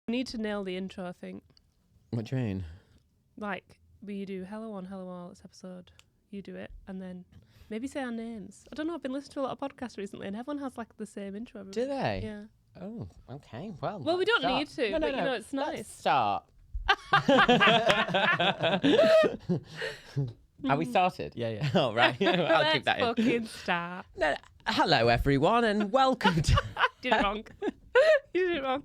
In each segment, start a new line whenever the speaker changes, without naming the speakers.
We need to nail the intro, I think.
What do you mean?
Like, we do hello on, hello all, this episode. You do it, and then maybe say our names. I don't know, I've been listening to a lot of podcasts recently, and everyone has, like, the same intro.
Do they?
Yeah.
Oh, okay. Well,
we don't
start.
need to,
no,
but,
no.
you know, it's nice.
Let's start. Are we started?
Yeah.
Oh, right. I'll keep that in.
Let's fucking start.
No, hello, everyone, and welcome to...
Did it wrong. You did it wrong.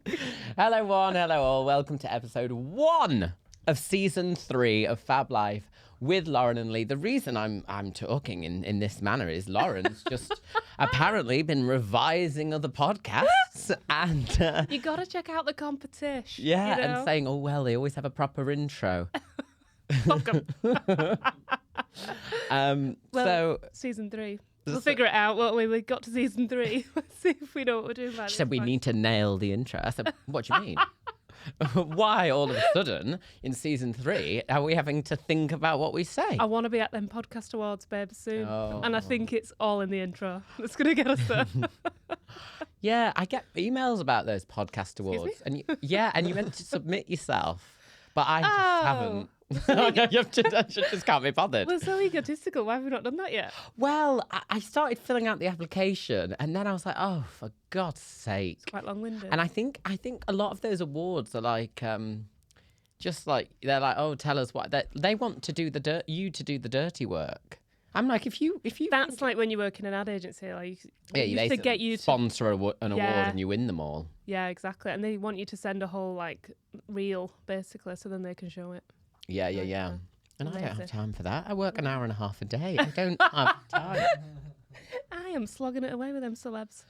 Hello, one. Hello, all. Welcome to episode 1 of season 3 of Fab Life with Lauren and Lee. The reason I'm talking in this manner is Lauren's just apparently been revising other podcasts and...
You got to check out the competition.
yeah,
you know?
and saying, oh, well, they always have a proper intro.
Fuck 'em. Well,
So...
season 3. We'll figure it out, won't we? We got to season 3. Let's see if we know what we're doing.
She said we need to nail the intro. I said, what do you mean? Why all of a sudden in season 3 are we having to think about what we say?
I want to be at them podcast awards, babe, soon.
Oh.
And I think it's all in the intro. It's going to get us there.
Yeah, I get emails about those podcast awards.
me?
And and you meant to submit yourself. But I just
Oh.
haven't. I just can't be bothered.
We're so egotistical. Why have we not done that yet?
Well, I started filling out the application and then I was like, oh, for God's sake.
It's quite long-winded.
And I think a lot of those awards are like, just like, they're like, oh, tell us what, they want to do you to do the dirty work. I'm like, if you
That's like when you work in an ad agency. Like, they used
they
to get you to...
sponsor an award
Yeah.
and you win them all.
Yeah, exactly. And they want you to send a whole, like, reel, basically, so then they can show it.
Yeah. And I don't
Amazing.
have time for that. I work an hour and a half a day. I don't have time.
I am slogging it away with them celebs.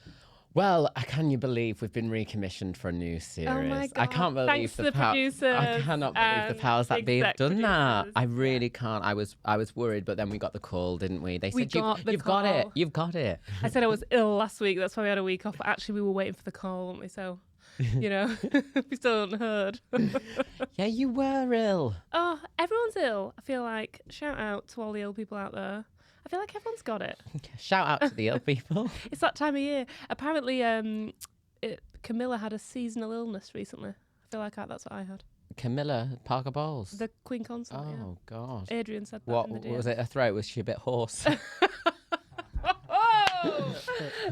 Well, can you believe we've been recommissioned for a new series?
Oh my
I
God.
can't believe
Thanks to the producers
I cannot believe the powers that be have
exec
done that.
producers.
I really can't. I was worried, but then we got the call, didn't we? They said you've got it.
call.
You've got it.
I said I was ill last week. That's why we had a week off. But actually, we were waiting for the call, weren't we? So, you know, we still hadn't heard.
Yeah, you were ill.
Oh, everyone's ill. I feel like, shout out to all the ill people out there. I feel like everyone's got it.
Shout out to the ill people.
It's that time of year. Apparently, Camilla had a seasonal illness recently. I feel like that's what I had.
Camilla Parker Bowles.
The Queen Consort.
Oh God.
Yeah. Adrian said that.
What
in the
was
DM.
it? A throat? Was she a bit hoarse?
Oh,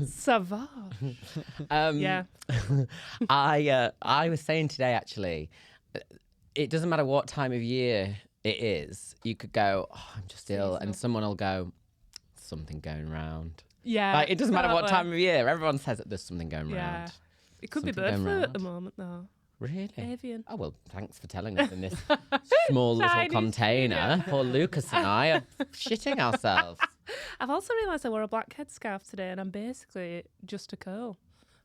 Savage. Yeah.
I was saying today actually, it doesn't matter what time of year it is. You could go, oh, I'm just ill, and someone will go, something going round.
Yeah.
Like, it doesn't matter what
totally.
time of year. Everyone says that there's something going
Yeah.
round.
It could be
Something
bird
going
flu at the
round.
moment, though.
Really?
Avian.
Oh, well, thanks for telling us in this small little
Tiny
container.
studio.
Poor Lucas and I are shitting ourselves.
I've also realised I wore a black headscarf today, and I'm basically just a curl.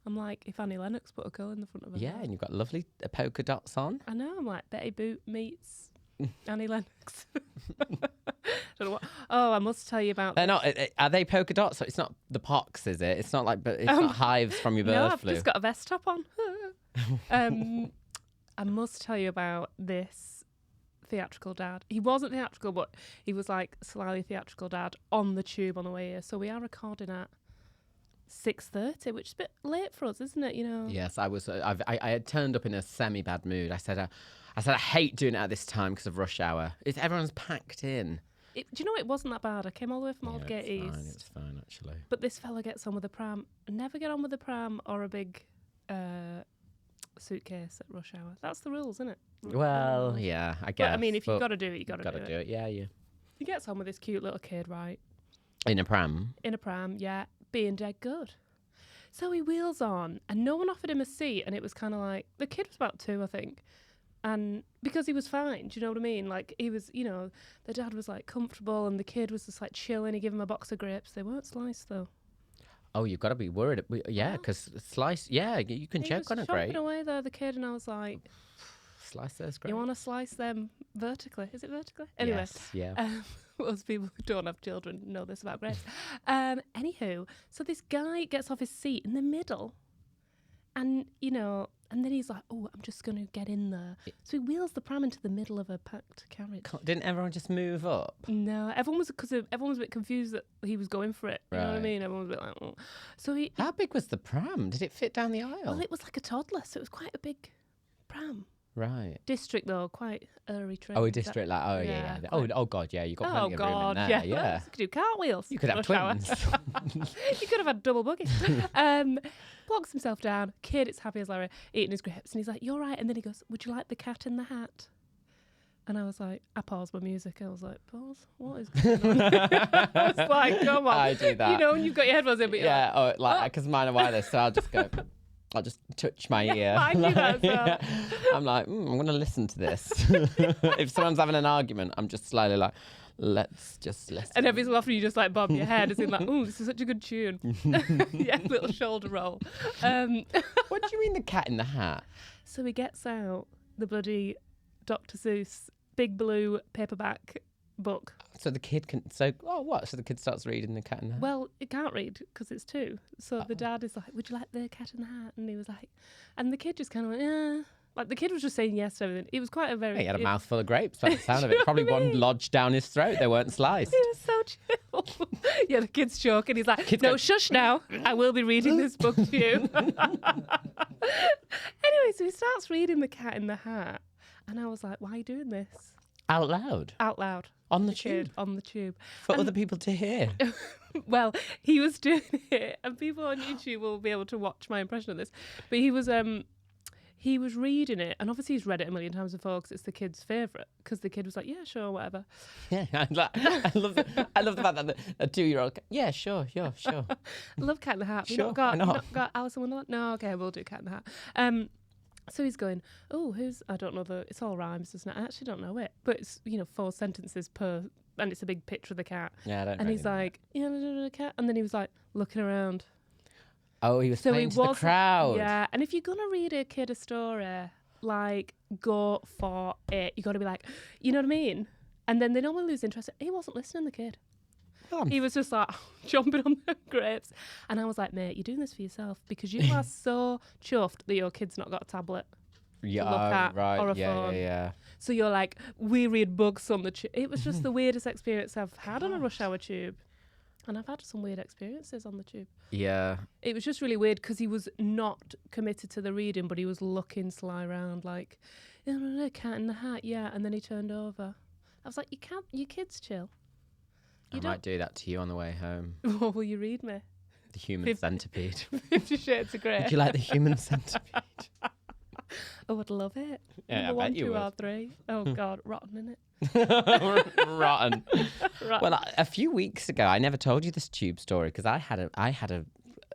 I'm like if Annie Lennox put a curl in the front of her
Yeah,
hair.
and you've got lovely polka dots on.
I know, I'm like Betty Boot meets Annie Lennox. Don't know what. Oh, I must tell you about
They're not. Are they polka dots? It's not the pox, is it? It's not like, but it's not hives from your bird
No, I've
flu.
just got a vest top on. I must tell you about this theatrical dad. He wasn't theatrical, but he was like slyly theatrical dad on the tube on the way here. So we are recording at 6:30, which is a bit late for us, isn't it? You know.
Yes, I was. I had turned up in a semi-bad mood. I said I hate doing it at this time because of rush hour. Everyone's packed in.
Do you know it wasn't that bad? I came all the way from Aldgate
it's fine.
East.
It's fine actually.
But this fella gets on with a pram. Never get on with a pram or a big suitcase at rush hour. That's the rules, isn't it?
Well, yeah, I guess.
But I mean, if you've got to do it, you've got to do it.
Yeah, yeah.
He gets on with this cute little kid, right?
In a pram.
In a pram, yeah, being dead good. So he wheels on, and no one offered him a seat, and it was kind of like, the kid was about 2, I think. And because he was fine, do you know what I mean? Like, he was, you know, the dad was like comfortable, and the kid was just like chilling. He gave him a box of grapes. They weren't sliced, though.
Oh, you've got to be worried. Yeah, because slice. Yeah, you can
He
choke
was
on a
chomping
grape.
away there, the kid, and I was like,
Slice those grapes.
you want to slice them vertically? Is it vertically? Anyway.
Yes, yeah.
Most people who don't have children know this about grapes. Anywho, so this guy gets off his seat in the middle, and, you know, and then he's like, oh, I'm just going to get in there. So he wheels the pram into the middle of a packed carriage.
Didn't everyone just move up?
No, everyone was a bit confused that he was going for it. You know what I
Right.
mean? Everyone was a bit like, oh. So
How big was the pram? Did it fit down the aisle?
well, it was like a toddler, so it was quite a big Pram.
Right.
District though, quite early train.
Oh, a district, like, oh, yeah. Oh, God, yeah, you got plenty of room in there. Yeah.
You could do cartwheels.
You could have twins.
You could have had double buggies. Blocks himself down. Kid, it's happy as Larry, eating his grapes. And he's like, you're right. And then he goes, would you like the Cat in the Hat? And I was like, I paused my music. I was like, pause? What is going on? I was like, come on.
I do that.
You know, when you've got your headphones in, but you're like,
because mine are wireless, so I'll just go... I'll just touch my ear.
I do that as well.
I'm like, I'm going to listen to this. If someone's having an argument, I'm just slightly like, let's just listen.
And every so often you just like bob your head as in like, oh, this is such a good tune. Yeah, little shoulder roll.
What do you mean the Cat in the Hat?
So he gets out the bloody Dr. Seuss big blue paperback book.
So the kid can... So the kid starts reading the Cat in the Hat?
Well, it can't read because it's 2. So the dad is like, would you like the Cat in the Hat? And he was like... And the kid just kind of went, yeah. Like, the kid was just saying yes to everything. It was quite a very...
He had a mouthful of grapes by the sound of it. Probably one lodged down his throat. They weren't sliced.
He was so chill. Yeah, the kid's choking. He's like, no, shush now. I will be reading this book to you. Anyway, so he starts reading the Cat in the Hat. And I was like, why are you doing this?
Out loud?
Out loud.
On the tube?
On the tube.
For other people to hear?
Well, he was doing it, and people on YouTube will be able to watch my impression of this. But he was reading it, and obviously he's read it a million times before because it's the kid's favourite. Because the kid was like, yeah, sure, whatever.
Yeah, I love the fact that a 2-year-old, yeah, sure.
I love Cat in the Hat.
Sure,
Why not got Alice in Wonderland? No, okay, we'll do Cat in the Hat. So he's going, oh, I don't know it's all rhymes, isn't it? I actually don't know it. But it's, 4 sentences per, and it's a big picture of the cat.
Yeah, I don't know.
And he's like, yeah, cat. And then he was like, looking around.
Oh, he was playing to the crowd.
Yeah, and if you're going to read a kid a story, like, go for it. You got to be like, you know what I mean? And then they normally lose interest. He wasn't listening, the kid. He was just like jumping on the grapes. And I was like, mate, you're doing this for yourself because you are so chuffed that your kid's not got a tablet to look at or a phone.
Yeah.
So you're like, we read books on the tube. It was just the weirdest experience I've had on a rush hour tube. And I've had some weird experiences on the tube.
Yeah.
It was just really weird because he was not committed to the reading, but he was looking sly around like, Cat in the Hat, yeah. And then he turned over. I was like, your kid's chill.
I might do that to you on the way home.
What will you read me?
The Human Centipede.
50 Shades of Grey.
Would you like The Human Centipede?
Oh, I'd love it.
Yeah,
Number
I bet
1,
you
2,
would.
or 3. Oh, God, rotten, innit?
Rotten. Well, a few weeks ago, I never told you this tube story because I had a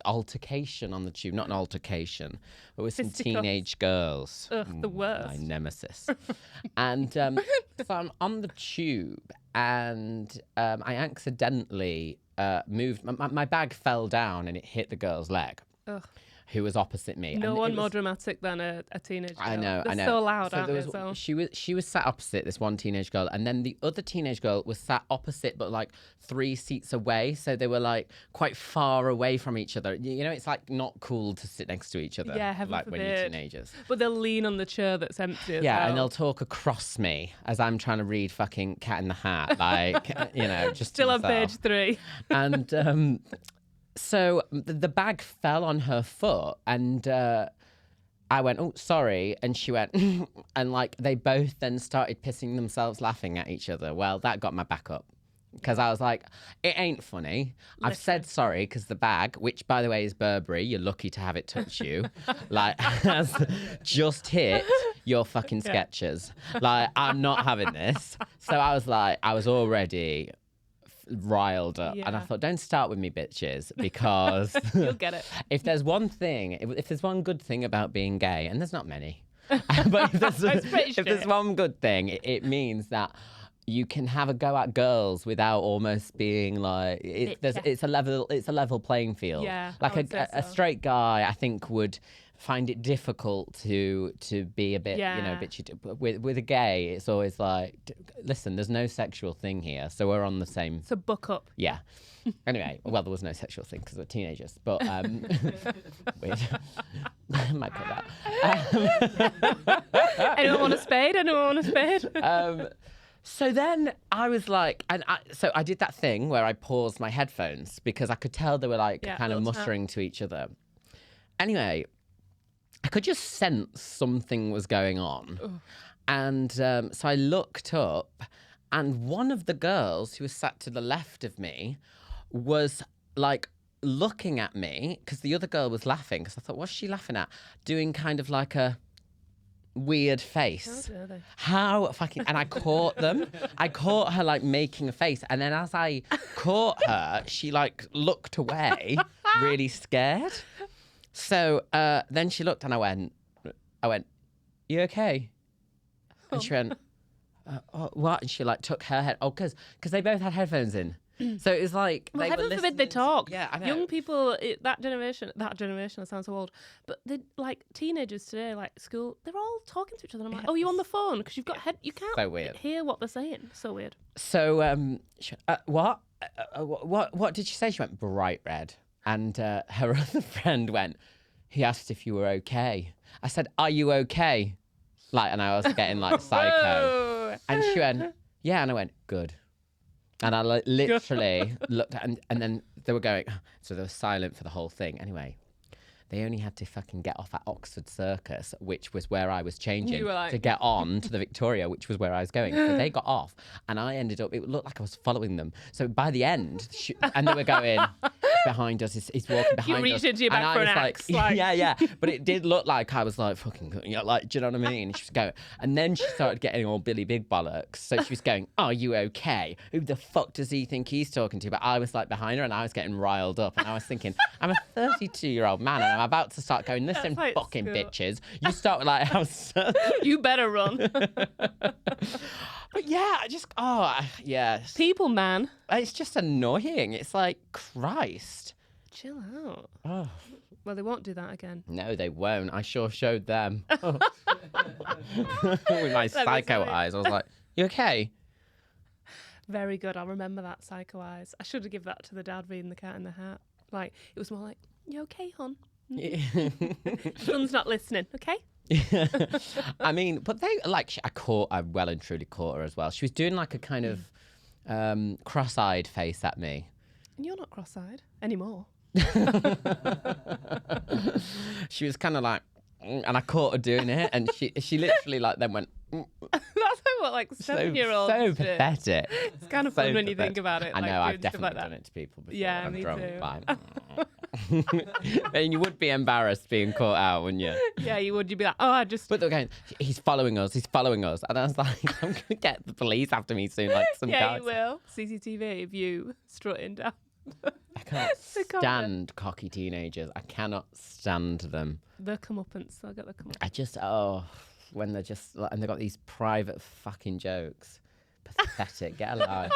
altercation on the tube. Not an altercation, but with some teenage girls.
Ugh, the worst.
My nemesis. And so I'm on the tube and I accidentally moved. My bag fell down and it hit the girl's leg.
Ugh.
Who was opposite me.
No one more dramatic than a teenage girl.
I know.
They're so loud, aren't they? So.
She was sat opposite this one teenage girl, and then the other teenage girl was sat opposite, but like 3 seats away. So they were like quite far away from each other. You know, it's like not cool to sit next to each other.
Yeah, heaven
like
forbid.
when you're teenagers.
But they'll lean on the chair that's empty as
yeah,
well.
and they'll talk across me as I'm trying to read fucking Cat in the Hat, like just
still on page 3.
And so the bag fell on her foot and I went, oh, sorry. And she went, and like they both then started pissing themselves laughing at each other. Well, that got my back up because I was like, it ain't funny. I've said sorry because the bag, which by the way is Burberry, you're lucky to have it touch you, like has just hit your fucking Skechers. Like, I'm not having this. So I was like, I was already riled up and I thought, don't start with me, bitches, because
you'll get it.
If there's one thing, if there's one good thing about being gay, and there's not many, but if there's one good thing, it means that you can have a go at girls without almost being like it's a level playing field.
Yeah,
like a straight guy, I think, would find it difficult to be a bit, bitchy. With a gay, it's always like, listen, there's no sexual thing here, so we're on the same.
So buck up.
Yeah. Anyway, well, there was no sexual thing because we're teenagers, but weird. Might put that.
Anyone want a spade? Anyone want a spade?
So then I was like, so I did that thing where I paused my headphones because I could tell they were like kind of muttering to each other. Anyway, I could just sense something was going on.
Ugh.
And so I looked up, and one of the girls who was sat to the left of me was like looking at me because the other girl was laughing. Because I thought, what's she laughing at? Doing kind of like a weird face.
How dare they?
How fucking... And I caught them. I caught her like making a face. And then as I caught her, she like looked away, really scared. So then she looked and I went, you okay? And she went, what? And she like took her head. Oh, because they both had headphones in. So it was like
Well,
they
heaven
were
forbid they
listening
talk.
Yeah, I know.
Young people, that generation, I sound so old, but they like teenagers today, like school, they're all talking to each other. And I'm like, oh, you on the phone? Because you've got you can't
So weird.
hear what they're saying. So weird.
So she went, what? What did she say? She went bright red. And her other friend went, he asked if you were okay. I said, are you okay? Like, and I was getting like psycho.
Whoa.
And she went, yeah. And I went, good. And I literally looked at, and then they were going, so they were silent for the whole thing. Anyway, they only had to fucking get off at Oxford Circus, which was where I was changing,
You were like...
to get on to the Victoria, which was where I was going. So they got off, and I ended up, it looked like I was following them. So by the end, and they were going, behind us, he's walking behind us.
You reached into your back for an axe. Like...
Yeah. But it did look like I was like, fucking, like, do you know what I mean? She was going, and then she started getting all Billy Big Bollocks. So she was going, are you okay? Who the fuck does he think he's talking to? But I was like behind her and I was getting riled up. And I was thinking, I'm a 32-year-old man and I'm about to start going, listen,
That's
fucking
school.
bitches. You start with like, I was
You better run.
But yeah, yeah.
People, man.
It's just annoying. It's like, Christ.
Chill out.
Oh.
Well, they won't do that again.
No, they won't. I sure showed them. With my psycho eyes. I was like, you okay?
Very good. I'll remember that psycho eyes. I should have given that to the dad reading The Cat in the Hat. Like, it was more like, you okay, hon? Son's not listening, okay?
I mean, but they, like, I well and truly caught her as well. She was doing like a kind of cross-eyed face at me.
And you're not cross-eyed anymore.
She was kind of like, and I caught her doing it, and she literally like then went.
That's like 7-year-olds.
So pathetic.
It's kind of fun when you think about it.
I
like,
know, I've
doing stuff
definitely
like
done it to people before.
Yeah,
when I'm
me
drunk.
too.
Like, and you would be embarrassed being caught out, wouldn't you?
Yeah, you would. You'd be like, oh, I just.
But they're going, he's following us, and I was like, I'm going to get the police after me soon, like some
Yeah,
guys.
you will. CCTV of you strutting down.
I can't stand cocky teenagers. I cannot stand them.
The comeuppance. They'll get the comeuppance.
I just, when they're just, and they've got these private fucking jokes. Pathetic. Get a life.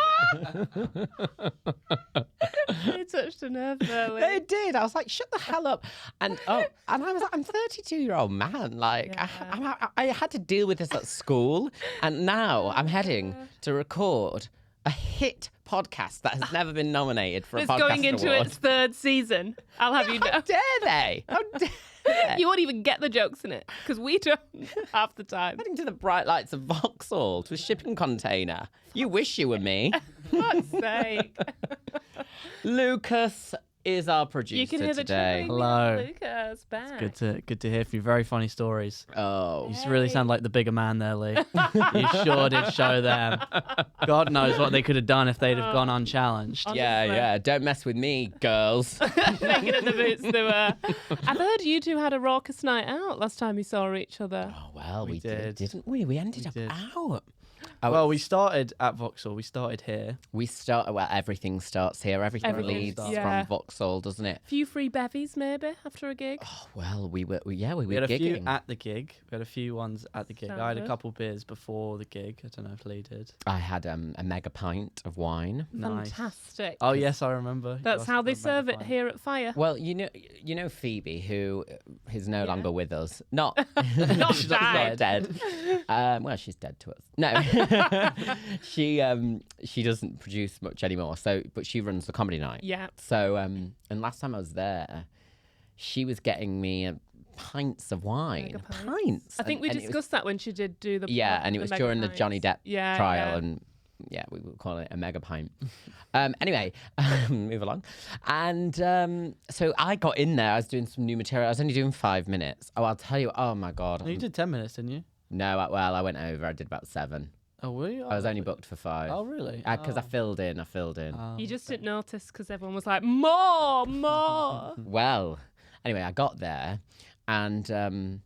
They touched a nerve there. Lee.
They did. I was like, shut the hell up. And and I was like, I'm 32-year-old man. Like,
Yeah.
I had to deal with this at school. And now I'm heading to record a hit podcast that has never been nominated for a
It's
podcast
going into
award.
its 3rd season. I'll have you know.
How dare they? How dare they?
You won't even get the jokes in it because we don't half the time.
Heading to the bright lights of Vauxhall to a shipping container. You wish you were me.
For fuck's sake.
Lucas is our producer
You can hear the
today.
chittering.
Hello.
Lucas, back.
Good to hear from you. Very funny stories.
Oh.
You really sound like the bigger man there, Lee. You sure did show them. God knows what they could have done if they'd have gone unchallenged.
Yeah. Don't mess with me, girls.
Making it the boots they were. I've heard you two had a raucous night out last time you saw each other.
Oh, well, we
did.
didn't we? We ended up
did.
out.
Well, we started at Vauxhall. We started here.
Everything starts here. Everything
Everything
leads
starts-
from Vauxhall, doesn't it?
Few free bevies maybe after a gig.
Oh, well, we were
We had a
gigging.
few at the gig. We had a few ones at the gig. I had a
Standard.
couple beers before the gig. I don't know if Lee did.
I had a mega pint of wine.
Nice.
Fantastic.
Oh yes, I remember. You
That's
asked
how
for
they
a mega
serve it
pint.
here at Fire.
Well, you know Phoebe, who is no longer with us. Not
Not
she's
died.
dead. Well, she's dead to us. No, she doesn't produce much anymore. But she runs the comedy night.
Yeah.
So and last time I was there, she was getting me pints of wine.
Mega pints.
Pints.
I think we
And it was-
discussed that when she did do the
and it was
mega
during the
pints.
Johnny Depp
Yeah,
trial,
yeah.
and Yeah, we would call it a mega pint. Anyway, move along. And so I got in there. I was doing some new material. I was only doing 5 minutes. Oh, I'll tell you. Oh, my God.
You did 10 minutes, didn't you?
No, I went over. I did about 7.
Oh, were you?
I was only booked for 5.
Oh, really?
Because I filled in.
You just didn't notice because everyone was like, more.
Well, anyway, I got there and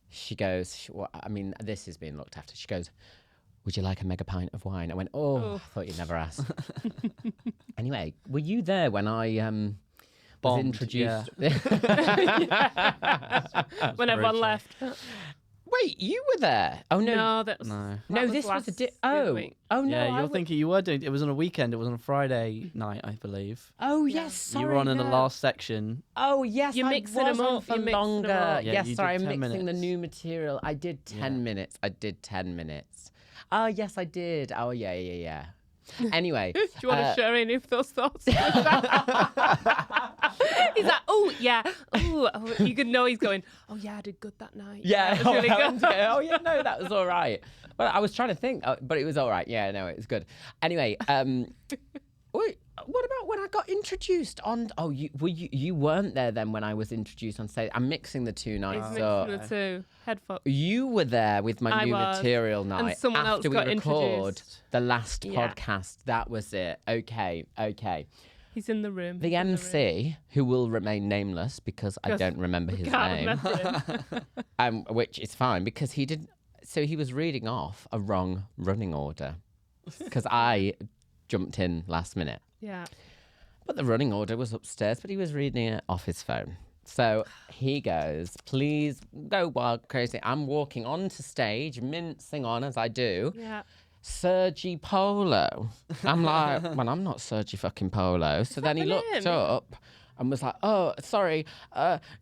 she goes, I mean, this is being looked after. She goes, would you like a mega pint of wine? I went, I thought you'd never ask. Anyway, were you there when I was
Bombed,
introduced?
When everyone left.
Wait, you were there? Oh, no.
No, that was...
No.
No, this was the no,
Yeah, you're thinking you were doing. It was on a weekend. It was on a Friday night, I believe.
Oh, yes, sorry.
You were on in the
no.
last section.
Oh, yes,
You're
I
mixing
was
them
on
up,
for
you're mixing them
longer.
up.
Yeah,
Yes,
you
sorry,
did
I'm
10
mixing the
minutes.
new material. I did 10 minutes. Oh, yes, I did. Oh, yeah. Anyway.
Do you want to share any of those thoughts? He's like, oh, yeah. Oh, you could know he's going, oh, yeah, I did good that night.
Yeah.
That was really good.
Oh, yeah, no, that was all right. Well, I was trying to think, but it was all right. Yeah, no, it was good. Anyway, wait, what about when I got introduced on? Oh, you weren't there then when I was introduced on stage. I'm mixing the two nights
He's
up.
mixing the two. Head fuck.
You were there with my
I
new
was.
material night.
And someone else
after we
got
record
introduced.
the last
Yeah.
podcast. That was it. Okay.
He's in the room.
The MC, who will remain nameless because I don't remember his name,
Remember him.
which is fine because he did. So he was reading off a wrong running order because I jumped in last minute.
Yeah.
But the running order was upstairs, but he was reading it off his phone. So he goes, please go wild crazy. I'm walking onto stage, mincing on as I do.
Yeah.
Sergi Polo. I'm like, well, I'm not Sergi fucking Polo. So then he looked
happening?
up and was like, oh, sorry,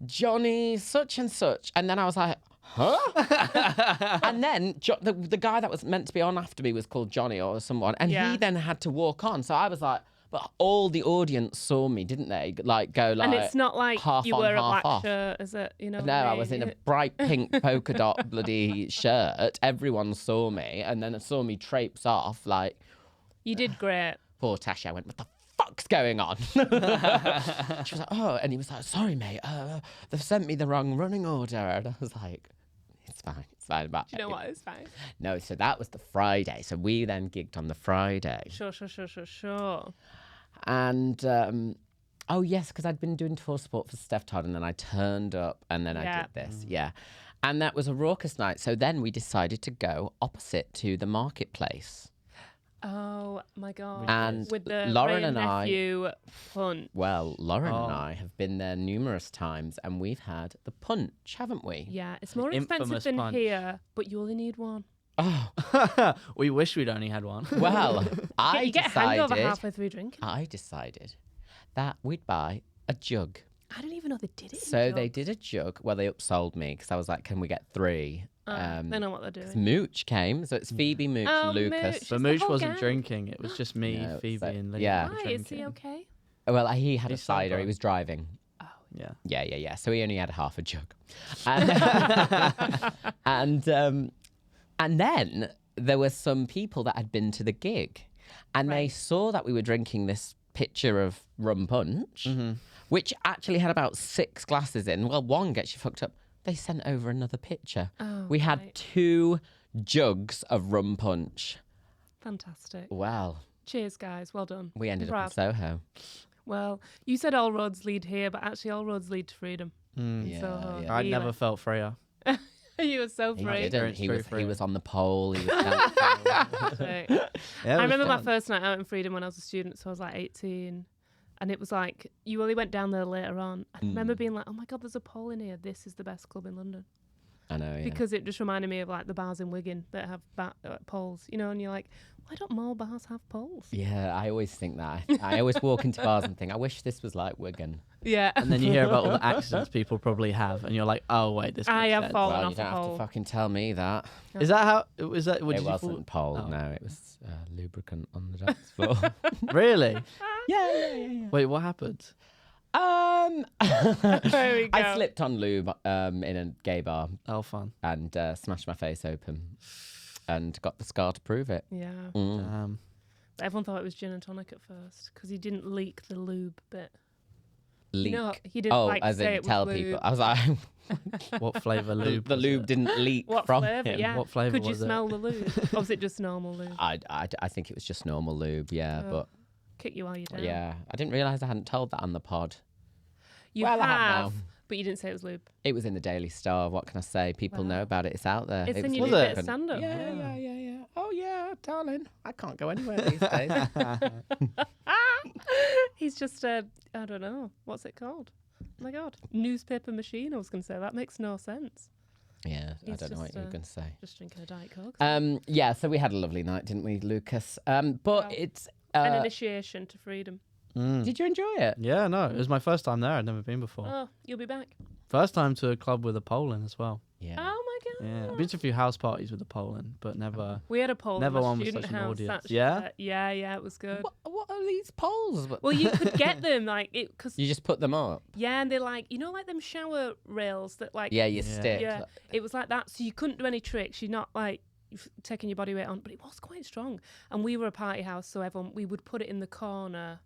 Johnny such and such. And then I was like, huh? And then the guy that was meant to be on after me was called Johnny or someone. And
Yeah.
he then had to walk on. So I was like, but all the audience saw me, didn't they? Like go like.
And it's not like
half
you
on,
wear a
half
black
off.
shirt, is it? You know.
No, I was in a bright pink polka dot bloody shirt. Everyone saw me, and then saw me traipse off. Like,
You did great.
poor Tasha. I went, "What the fuck's going on?" She was like, "Oh," and he was like, "Sorry, mate. They've sent me the wrong running order." And I was like, "It's fine. But
Do you know what? It's fine.
No, so that was the Friday. So we then gigged on the Friday,
Sure.
and oh yes, because I'd been doing tour support for Steph Todd, and then I turned up, and then I
Yeah.
did this, and that was a raucous night. So then we decided to go opposite to the marketplace.
Oh my god.
And
with the
Lauren
Ray
and I-
nephew punch.
Well, Lauren and I have been there numerous times, and we've had the punch, haven't we?
Yeah, it's more
Infamous
expensive than
punch.
here, but you only need one.
Oh
We wish we'd only had one.
well, I
You get a hangover
decided.
halfway through drinking.
I decided that we'd buy a jug.
I didn't even know they did it.
So they did a jug. Well, they upsold me because I was like, "Can we get 3?"
They know what they're doing.
Mooch came, so it's Phoebe, Mooch,
Oh,
and Lucas.
Mooch.
But
It's the
Mooch
whole
wasn't
gang.
drinking. It was just me,
No,
Phoebe,
so-
and Lydia.
yeah.
were
Why is he
drinking.
okay?
Well, he had a
He's
cider. He
sober.
was driving.
Yeah.
Yeah. So he only had half a jug. And then there were some people that had been to the gig, and they saw that we were drinking this pitcher of rum punch, which actually had about 6 glasses in. Well, one gets you fucked up. They sent over another pitcher.
Oh,
We had
right.
2 jugs of rum punch.
Fantastic.
Well,
Cheers, guys. Well done.
we ended
Proud.
up in Soho.
Well, you said all roads lead here, but actually all roads lead to freedom.
Yeah,
So,
yeah.
I
you
never
went-
felt freer.
You were so
He
free.
didn't. He
Very
was,
free.
he was on the pole. He was dancing.
Right.
Yeah,
I remember my first night out in Freedom when I was a student, so I was like 18. And it was like, you only went down there later on. I remember being like, oh my God, there's a pole in here. This is the best club in London.
I know, yeah.
Because it just reminded me of like the bars in Wigan that have poles, you know, and you're like, why don't more bars have poles?
Yeah, I always think that. I always walk into bars and think, I wish this was like Wigan.
Yeah.
And then you hear about all the accidents people probably have, and you're like, oh wait, this.
I
makes
have
sense.
fallen
Well,
off
you don't
a
have
pole.
to fucking tell me that.
Is that how? Was that? What
It
did you
wasn't pole,
Oh.
no. It was lubricant on the dance floor.
Really?
yeah.
Wait, what happened?
There we go.
I slipped on lube in a gay bar
Oh, fun.
and smashed my face open. and got the scar to prove it.
Yeah.
Mm.
But everyone thought it was gin and tonic at first because he didn't leak the lube bit.
Leak.
No, he didn't
as
say
in
it was
tell
lube.
people. I was like,
What flavour lube?
the
was
lube
it?
didn't leak
What
from
flavour?
him.
Yeah.
What flavour
Could you
was it?
smell the lube? Or was it just normal lube?
I think it was just normal lube, yeah.
Oh, kick you while you're
But
down.
yeah, I didn't realise I hadn't told that on the pod.
You
Well, I have
have,
now.
but you didn't say it was lube.
It was in the Daily Star. What can I say? People know
Wow.
about it. It's out there.
It's
it
in
was
your
Was
new
it?
bit of stand-up.
Yeah. Oh yeah, darling. I can't go anywhere these days.
He's just I don't know. What's it called? Oh my God. Newspaper machine. I was going to say. That makes no sense.
Yeah, I
He's
don't know what
just,
you were going to say.
Just drinking a Diet Coke.
Yeah, so we had a lovely night, didn't we, Lucas? But
Wow.
it's.
An initiation to freedom.
Did you enjoy it?
Yeah, no, it was my first time there. I'd never been before.
Oh, you'll be back.
First time to a club with a pole in as well.
Yeah.
Oh my God.
Yeah, I've been to a few house parties with a pole in, but never.
We had a poll
Never
in my
one with
student
such an
house.
audience.
That's
Yeah?
Yeah, it was good.
What are these poles?
Well, you could get them like it because
You just put them up.
yeah, and they're like like them shower rails that like
Yeah, you
Yeah.
stick.
yeah, it was like that. So you couldn't do any tricks. You're not like taking your body weight on, but it was quite strong. And we were a party house, so we would put it in the corner,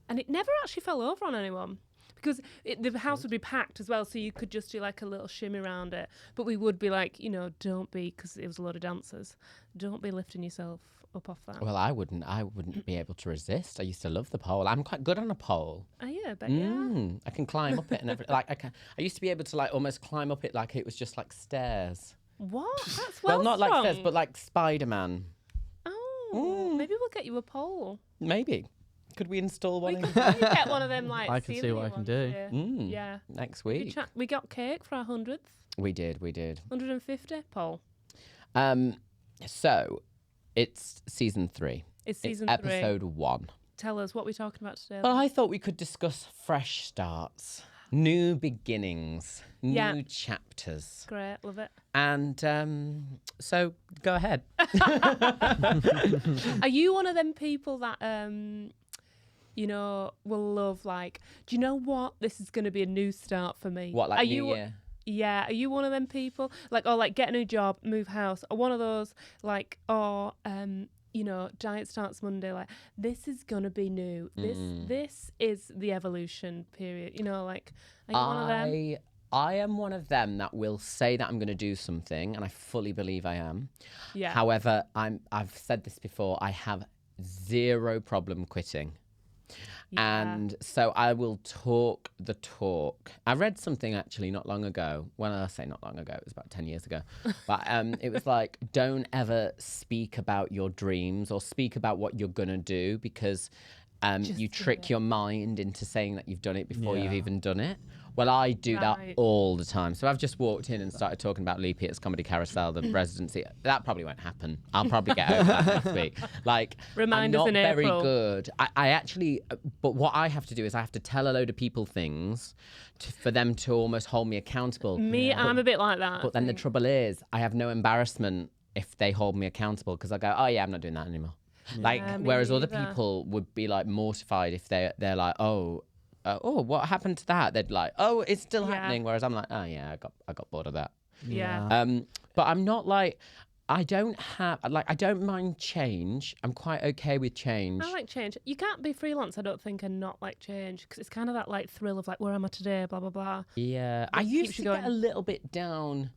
and it never actually fell over on anyone. Because the house would be packed as well, so you could just do like a little shimmy around it. But we would be like, don't be, because it was a lot of dancers, don't be lifting yourself up off that.
Well, I wouldn't be able to resist. I used to love the pole. I'm quite good on a pole.
Oh yeah, but yeah.
I can climb up it and everything. Like I used to be able to like almost climb up it like it was just like stairs.
What? That's
Well, not like stairs,
strong.
but like Spider-Man.
Oh, maybe we'll get you a pole.
Maybe. Could we install one
We
in
could probably get one of them like.
I can see what I can do.
Yeah.
next
We,
week?
we got cake for our 100th,
We did.
150 pole.
So it's season 3.
It's
It's
season 3.
episode 1.
Tell us what we're talking about today.
Well, I thought we could discuss fresh starts, new beginnings,
Yeah.
new chapters.
Great, love it.
And so go ahead.
Are you one of them people that will love like? Do you know what? This is going to be a new start for me.
What, like
Are
New
you?
Year?
Yeah. Are you one of them people like get a new job, move house, or one of those like diet starts Monday. Like this is gonna be new. This is the evolution period. Like are you one of them?
I am one of them that will say that I'm going to do something, and I fully believe I am.
Yeah.
However, I've said this before. I have zero problem quitting.
Yeah.
And so I will talk the talk. I read something actually not long ago. When I say not long ago, it was about 10 years ago. But it was like, don't ever speak about your dreams or speak about what you're going to do because you
do
trick
it.
your mind into saying that you've done it before you've
Yeah.
even done it. Well, I do that
Right.
all the time. So I've just walked in and started talking about Lee Peart's Comedy Carousel, the residency. That probably won't happen. I'll probably get over that next week. Like,
Remind
I'm
us
not
in
very
April.
good. I actually, but what I have to do is I have to tell a load of people things for them to almost hold me accountable.
I'm a bit like that.
But then the trouble is, I have no embarrassment if they hold me accountable because I go, oh yeah, I'm not doing that anymore. Like,
Yeah, me
whereas other
neither.
people would be like mortified if they're like, oh, what happened to that? They'd like, oh, it's still
Yeah.
happening. Whereas I'm like, oh yeah, I got bored of that.
Yeah.
But I'm not like, I don't mind change. I'm quite okay with change.
I like change. You can't be freelance, I don't think, and not like change because it's kind of that like thrill of like, where am I today? Blah blah blah.
Yeah, I
keeps
used
you
to get a
going.
little bit down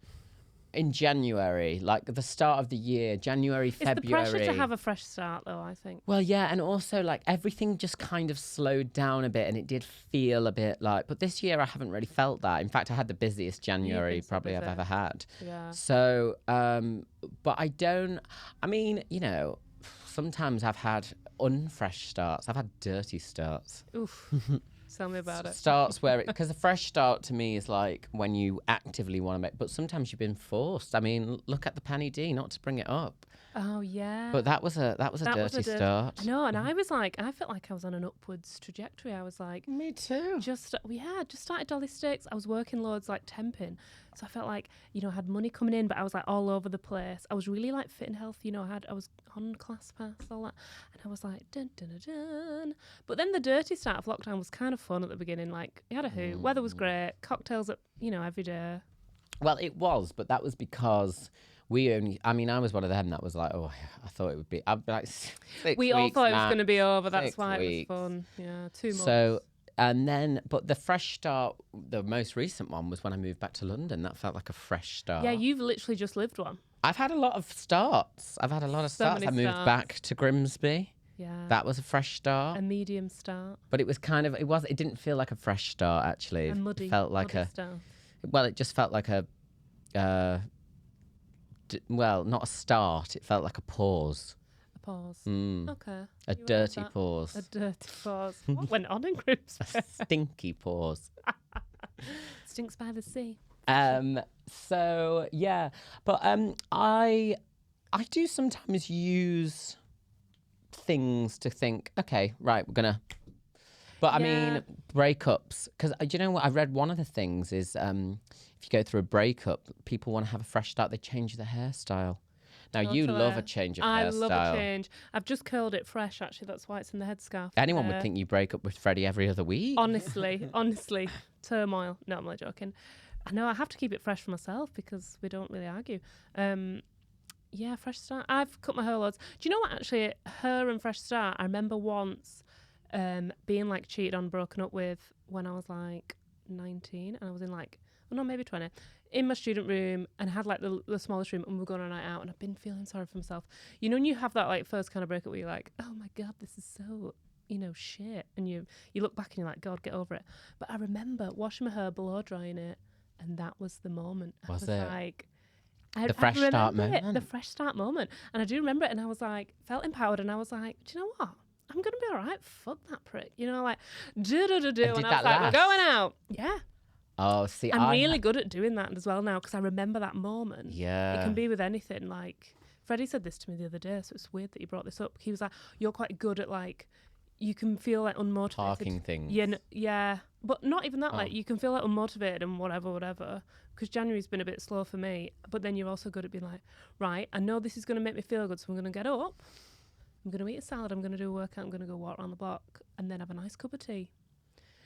in January, like the start of the year, January,
It's
February.
the pressure to have a fresh start, though. I think.
Well, yeah, and also like everything just kind of slowed down a bit, and it did feel a bit like. But this year, I haven't really felt that. In fact, I had the busiest January
so
probably I've
busy.
ever had.
Yeah.
So, but I don't. I mean, sometimes I've had unfresh starts. I've had dirty starts.
Oof. Tell me about it.
Starts where because a fresh start to me is like when you actively want to make, but sometimes you've been forced. I mean, look at the Penny D, not to bring it up,
Oh yeah.
but that was a
That was
dirty start.
I know, and I was like, I felt like I was on an upwards trajectory. I was like,
Me too.
just started Dolly Sticks. I was working loads, like temping, so I felt like I had money coming in, but I was like all over the place. I was really like fit and healthy. I was on ClassPass, all that, and I was like dun dun dun dun. But then the dirty start of lockdown was kind of fun at the beginning. Like we had a hoot, weather was great, cocktails at every day.
Well, it was, but that was because I was one of them that was like, oh, I thought it would be. I'd be like, 6
We all
weeks
thought it was going to be over. That's
6
why
weeks.
it was fun. Yeah, 2 months.
So, and then, but the fresh start, the most recent one was when I moved back to London. That felt like a fresh start.
Yeah, you've literally just lived one.
I've had a lot of starts. I
many
moved
starts.
back to Grimsby.
Yeah.
That was a fresh start.
A medium start.
But it was kind of, it didn't feel like a fresh start, actually.
A muddy,
It felt like
muddy start.
well, it just felt like well, not a start. It felt like a pause.
A pause.
Mm.
Okay.
A
You like
dirty
that.
pause.
A dirty pause. What went on in Grimsby?
A stinky pause.
Stinks by the sea.
So yeah, but I do sometimes use things to think, okay, right, we're gonna. But I mean, breakups, because do you know what? I read one of the things is if you go through a breakup, people want to have a fresh start. They change their hairstyle. Now you love a change of hairstyle.
I love a change. I've just curled it fresh. Actually, that's why it's in the headscarf.
Anyone would think you break up with Freddie every other week.
Honestly, turmoil. No, I'm not joking. I know I have to keep it fresh for myself because we don't really argue. Yeah, fresh start. I've cut my hair loads. Do you know what? Actually, her and fresh start. I remember once being like cheated on, broken up with when I was like 19, and I was in like, oh no, maybe 20, in my student room, and had like the smallest room, and we were going on a night out, and I've been feeling sorry for myself. You know, when you have that like first kind of breakup where you're like, oh my god, this is so, you know, shit, and you look back and you're like, God, get over it. But I remember washing my hair, blow drying it, and that was the moment.
Was it?
Like,
The fresh start moment.
The fresh start moment. And I do remember it, and I was like, felt empowered, and I was like, do you know what? I'm going to be all right. Fuck that prick. You know, like, do. And I was
that
like,
last?
we're going out. Yeah.
Oh, see,
I'm really good at doing that as well now because I remember that moment.
Yeah.
It can be with anything. Like, Freddie said this to me the other day, so it's weird that you brought this up. He was like, you're quite good at, like, you can feel like unmotivated.
Parking things.
Yeah, yeah. But not even that, like, you can feel like unmotivated and whatever. Because January's been a bit slow for me. But then you're also good at being like, right, I know this is going to make me feel good, so I'm going to get up. I'm going to eat a salad. I'm going to do a workout. I'm going to go walk around the block and then have a nice cup of tea.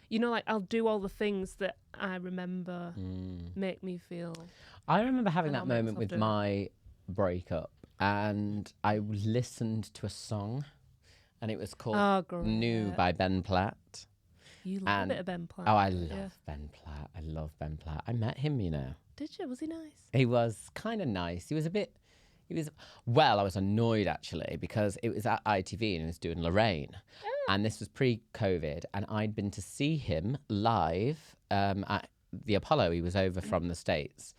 You know, like, I'll do all the things that I remember make me feel.
I remember having
And
that
I'll make
moment with
myself do
my breakup, and I listened to a song, and it was called New by Ben Platt.
You love a bit of Ben Platt.
Oh, I love Ben Platt. I love Ben Platt. I met him, you know.
Did you? Was he nice?
He was kind of nice. Well, I was annoyed actually because it was at ITV and he was doing Lorraine. And this was pre-COVID, and I'd been to see him live at the Apollo. He was over from the States.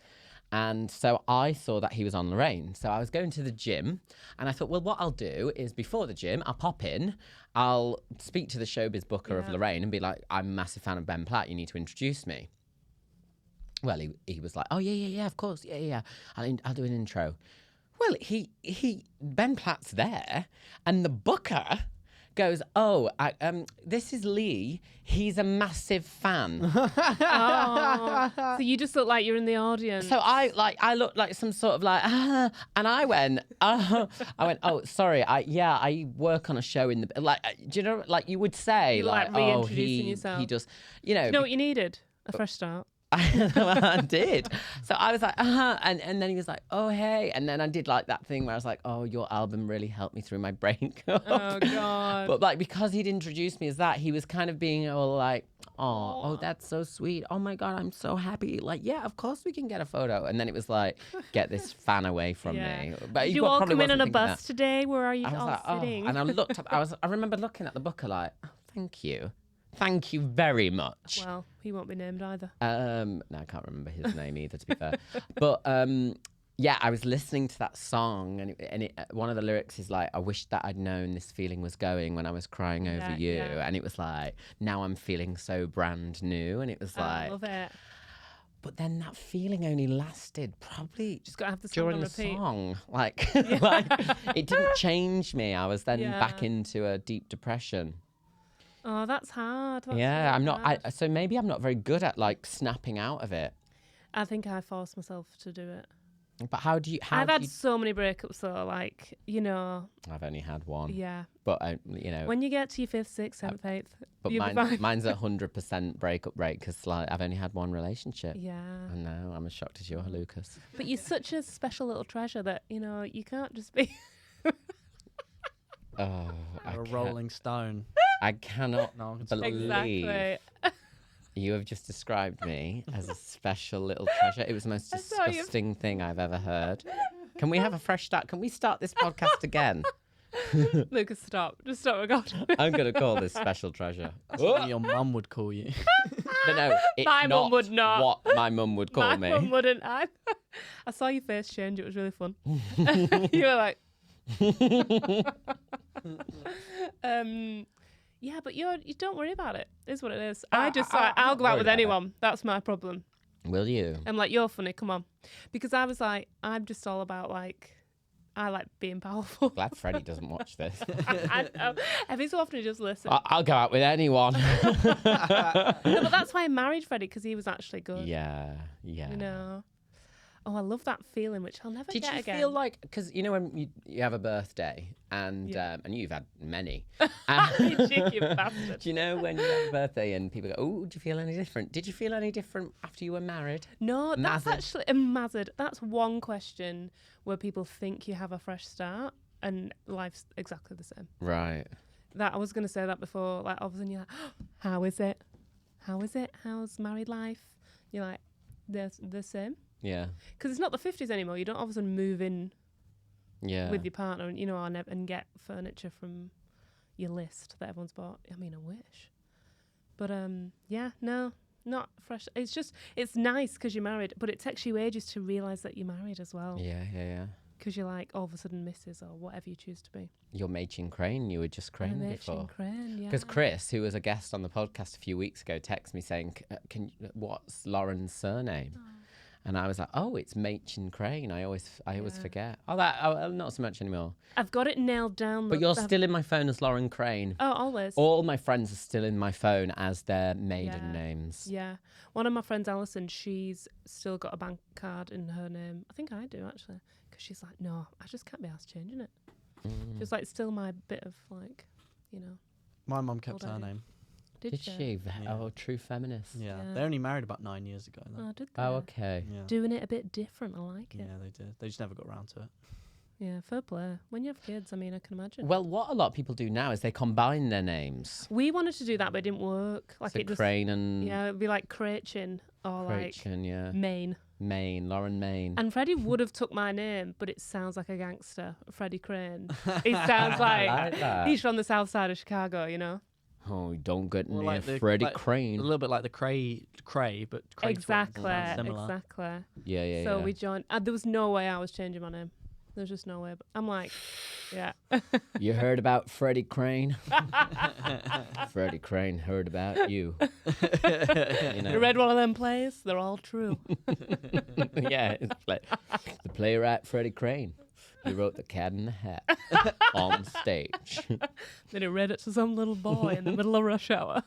And so I saw that he was on Lorraine. So I was going to the gym, and I thought, well, what I'll do is before the gym, I'll pop in, I'll speak to the showbiz booker of Lorraine and be like, I'm a massive fan of Ben Platt. You need to introduce me. Well, he was like, oh, yeah, of course. Yeah. I'll do an intro. Well, Ben Platt's there, and the booker goes, oh, this is Lee. He's a massive fan.
So you just look like you're in the audience.
So I looked like some sort of like, and I went, oh, sorry, I work on a show in the, like, do you know, like you would say,
You
like,
reintroducing yourself.
he does, you know.
Do you know what you needed? A fresh start.
I did. So I was like, and then he was like, oh, hey. And then I did like that thing where I was like, oh, your album really helped me through my breakup.
Oh, God.
But like, because he'd introduced me as that, he was kind of being all like, oh, that's so sweet. Oh my God, I'm so happy. Like, yeah, of course we can get a photo. And then it was like, get this fan away from me. But
Did
he
you all
probably
come in
wasn't
on a
thinking
bus
that.
today? Where are you
I was
all
like,
sitting?
and I looked up, I remember looking at the booker like, oh, thank you. Thank you very much.
Well, he won't be named either.
No, I can't remember his name either, to be fair. But yeah, I was listening to that song, and one of the lyrics is like, I wish that I'd known this feeling was going when I was crying over you.
Yeah.
And it was like, now I'm feeling so brand new. And it was like,
I love it.
but then that feeling only lasted probably
Just got to have the song
during
on
the
repeat.
song. Like, like, it didn't change me. I was then back into a deep depression.
Oh, that's hard. That's
Yeah,
really
I'm not.
hard.
So maybe I'm not very good at like snapping out of it.
I think I forced myself to do it.
But how do you?
I've had so many breakups though, like, you know.
I've only had one.
Yeah,
But you know,
When you get to your 5th, 6th, 7th, 8th,
but
you'll be fine.
mine's 100% breakup rate because like I've only had one relationship.
Yeah.
I know. I'm as shocked as you are, Lucas.
But you're such a special little treasure that, you know, you can't just be...
Oh,
You're a rolling stone.
I cannot
No one can
believe
Exactly.
you have just described me as a special little treasure. It was the most
I saw you.
disgusting thing I've ever heard. Can we have a fresh start? Can we start this podcast again?
Lucas, stop. Just stop recording.
I'm going to call this special treasure.
That's what your mum would call you.
No, it's
My
not
mum would not.
what my mum would call
My
me.
mum wouldn't. I saw your face change. It was really fun. You were like... yeah, but you don't worry about it. It's what it is. I'll go
not
out
worried
with
about
anyone. That's my problem.
Will you?
I'm like, you're funny, come on. Because I was like, I'm just all about like, I like being powerful.
Glad Freddie doesn't watch this.
I know. Every so often he just listens.
I'll go out with anyone.
No, but that's why I married Freddie, because he was actually good.
Yeah.
You know. Oh, I love that feeling, which I'll never
Did
get
you
again.
feel like, because you know when you have a birthday and
Yeah.
and you've had many.
You cheeky bastard.
Do you know when you have a birthday and people go, oh, do you feel any different? Did you feel any different after you were married?
No, that's
Mazed.
actually a mazed. That's one question where people think you have a fresh start and life's exactly the same.
Right.
That I was going to say that before. Like, all of a sudden you're like, oh, how is it? How is it? How's married life? You're like, they're the same.
Yeah.
Because it's not the 50s anymore. You don't all of a sudden move in
Yeah.
with your partner and, you know, and get furniture from your list that everyone's bought. I mean, I wish. But, yeah, no, not fresh. It's just, it's nice because you're married, but it takes you ages to realise that you're married as well.
Yeah.
Because you're like, all of a sudden, Mrs. or whatever you choose to be.
You're Machin Crane. You were just Crane before.
Crane, yeah.
Because Chris, who was a guest on the podcast a few weeks ago, texted me saying, what's Lauren's surname?
Oh.
And I was like, oh, it's Machin Crane. I always
Yeah.
forget. Oh, not so much anymore.
I've got it nailed down.
But you're still in my phone as Lauren Crane.
Oh, always.
All my friends are still in my phone as their maiden
Yeah.
names.
Yeah. One of my friends, Alison, she's still got a bank card in her name. I think I do, actually. Because she's like, no, I just can't be asked changing it. Just like, still my bit of, like, you know.
My mum kept
Hold
her
on.
name.
Did
Did she?
Yeah.
Oh, true feminist.
Yeah.
Yeah.
They only married about 9 years ago. Though.
Oh, did they?
Oh, okay.
Yeah.
Doing it a bit different. I like it.
Yeah, they did. They just never got around to it.
Yeah, fair play. When you have kids, I mean, I can imagine.
Well, what a lot of people do now is they combine their names.
We wanted to do that, but it didn't work. Like,
So
it just...
Crane and
Yeah, it'd be like Cratchin or like
Cratchin, yeah.
Maine.
Maine, Lauren Maine.
And Freddie would have took my name, but it sounds like a gangster, Freddie Crane. It sounds
I
like
like that.
he's from the south side of Chicago, you know?
Oh, don't get
Well,
near
like the-
Freddie
like-
Crane.
A little bit like the Cray, but Cray
Exactly,
sounds similar.
exactly.
Yeah.
So we joined. There was no way I was changing my name. There's just no way. But I'm like, yeah.
You heard about Freddie Crane? Freddie Crane heard about you. You know?
You read one of them plays? They're all true.
Yeah, it's the playwright Freddie Crane. He wrote The Cat in the Hat on stage.
Then he read it to some little boy in the middle of rush hour.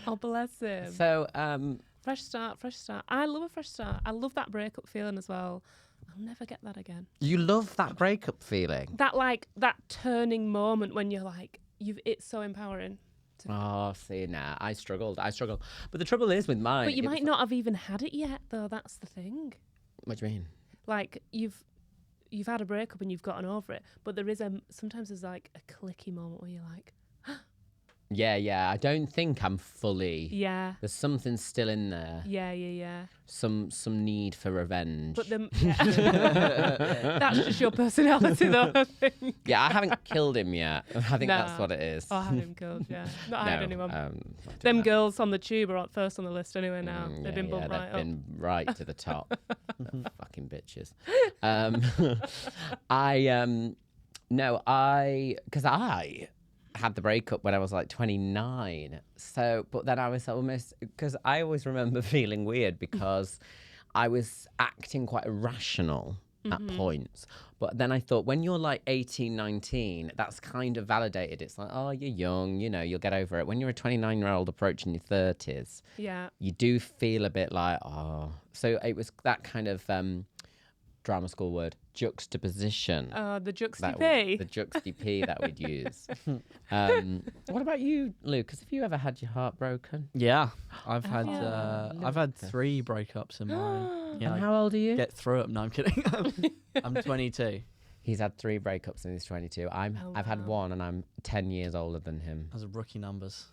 Oh, bless him.
So,
Fresh start, fresh start. I love a fresh start. I love that breakup feeling as well. I'll never get that again.
you love that breakup feeling.
That turning moment when you're like, it's so empowering.
Oh, see, nah, I struggled. But the trouble is with mine.
But you
it
might
was-
not have even had it yet, though. That's the thing.
What do you mean?
Like, you've had a breakup and you've gotten over it, but sometimes there's like a clicky moment where you're like,
Yeah. I don't think I'm fully.
yeah,
There's something still in there.
yeah.
Some need for revenge.
But that's just your personality, though. I think.
Yeah, I haven't killed him yet. I think that's
Nah.
what it is.
Oh, I had him killed. Yeah, not had anyone.
not
Them
doing that.
girls on the tube are first on the list anyway now. They've been bumped
they've
right up.
been right to the top. Fucking bitches. Because I had the breakup when I was like 29. So, but then I was almost, because I always remember feeling weird because I was acting quite irrational at points. But then I thought, when you're like 18, 19, that's kind of validated. It's like, oh, you're young, you'll get over it. When you're a 29-year-old approaching your 30s,
Yeah.
you do feel a bit like, oh. So it was that kind of drama school word, juxtaposition.
The
The
juxtapy.
juxtap that we'd use. What about you, Lucas? Have you ever had your heart broken?
Yeah, I've had
Lucas.
3 breakups in my. Yeah,
And how old are you?
get through it. No, I'm kidding. I'm 22.
He's had 3 breakups and he's 22. I've had
wow.
1 and I'm 10 years older than him.
Those are rookie numbers.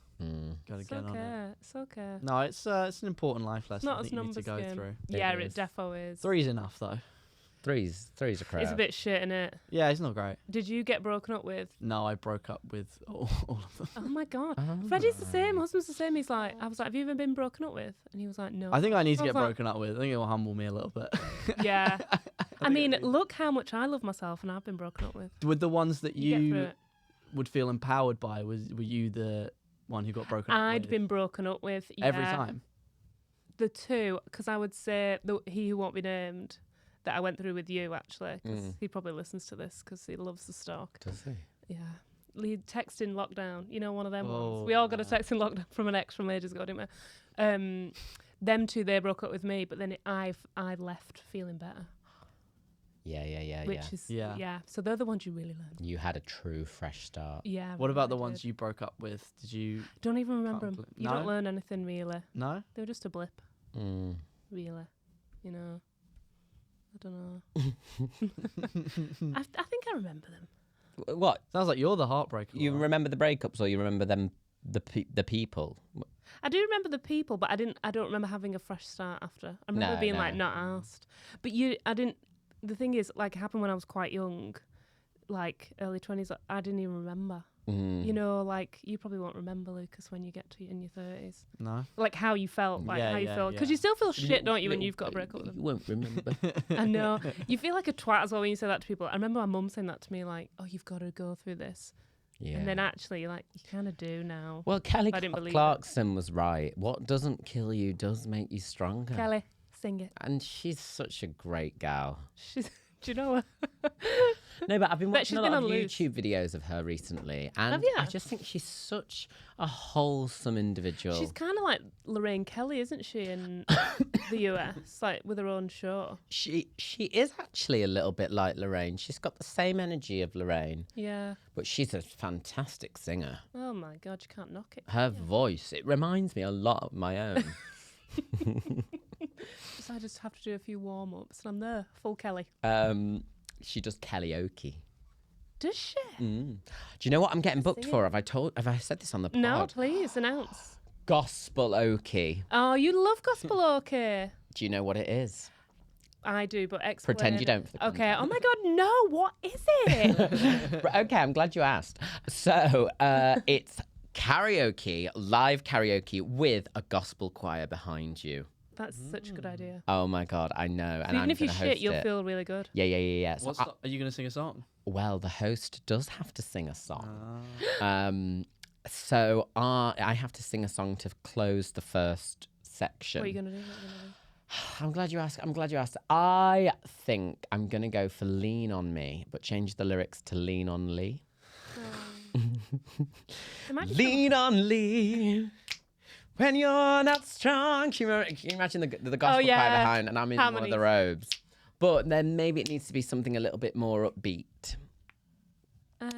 Gotta
It's
get on it.
okay. It's okay.
No, it's an important life lesson
Not
that
as
you need to
numbers
go
game.
through.
Yeah,
It
it
is.
defo is.
3's enough though.
Three's a crowd.
It's a bit shit, innit?
Yeah, it's not great.
Did you get broken up with?
No, I broke up with all of them.
Oh my god.
Oh.
Freddie's the same. Husband's the same. He's like, I was like, have you ever been broken up with? And he was like, no.
I think I need to
I
get
was like-
broken up with. I think it will humble me a little bit.
Yeah. I mean, look how much I love myself, and I've been broken up with.
With the ones that
You get through
you
it.
would feel empowered by, were you the one who got broken up
I'd
with?
been broken up with
Every time.
The 2, because I would say he who won't be named that I went through with you actually, because he probably listens to this because he loves the stalk.
Does he?
Yeah. Lead text in lockdown. You know, one of them
Oh,
ones. We all got a text in lockdown from an ex from ages ago, didn't we? Them 2, they broke up with me, but then I left feeling better.
Yeah.
Which is
Yeah.
So they're the ones you really learn.
You had a true fresh start.
Yeah.
What about the
really
ones
did.
you broke up with? Did you?
Don't even remember them.
Can't
You
bel-
don't
No?
learn anything really.
No.
They were just a blip,
Mm.
really. You know. I don't know. I think I remember them.
What?
Sounds like you're the heartbreaker.
You
Laura.
remember the breakups or you remember them, the people?
I do remember the people, but I don't remember having a fresh start after. I remember
No,
being
no.
like not asked. But I didn't. The thing is, like, it happened when I was quite young, like early 20s. I didn't even remember.
Mm.
You know, like you probably won't remember, Lucas, when you get to in your 30s.
No.
Like how you felt, like
Yeah,
how you
yeah,
felt, because
yeah.
you still feel shit, don't you, when you've got a breakup with them?
You won't remember.
I know. You feel like a twat as well when you say that to people. I remember my mum saying that to me, like, "Oh, you've got to go through this,"
Yeah.
and then actually, like, you kind of do now.
Well, Kelly
I didn't believe it.
Clarkson was right. What doesn't kill you does make you stronger.
Kelly, sing it.
And she's such a great gal.
She's. Do you know her?
No, but I've been
Bet
watching
she's
a
been
lot of
on Loose.
YouTube videos of her recently, and
Have you?
I just think she's such a wholesome individual.
She's kind of like Lorraine Kelly, isn't she, in the US, like with her own show?
She is actually a little bit like Lorraine. She's got the same energy of Lorraine,
Yeah.
but she's a fantastic singer.
Oh my God, you can't knock it.
Her voice, it reminds me a lot of my own.
So I just have to do a few warm ups, and I'm there, full Kelly.
She does karaoke.
Does she?
Do you know what I'm getting booked
Singing?
for? Have I said this on the pod?
No, please announce.
Gospel okie.
Oh, you love gospel, okay?
Do you know what it is?
I do, but explain.
Pretend you don't for the
Okay. Oh my God, no! What is it?
Okay, I'm glad you asked. So it's karaoke, live karaoke with a gospel choir behind you.
That's such a good idea.
Oh my God, I know.
So
And
even
I'm
if you
gonna
shit,
host
you'll
it.
feel really good.
Yeah. So
Are you going to sing a song?
well, the host does have to sing a song.
Ah.
So I have to sing a song to close the first section.
What are you gonna do? What are you gonna do?
I'm glad you asked. I think I'm going to go for Lean on Me, but change the lyrics to Lean on Lee.
Imagine
Lean on Lee when you're not strong. Can you imagine the gospel
yeah.
choir behind, and I'm in one of
Harmonies.
the robes. But then maybe it needs to be something a little bit more upbeat.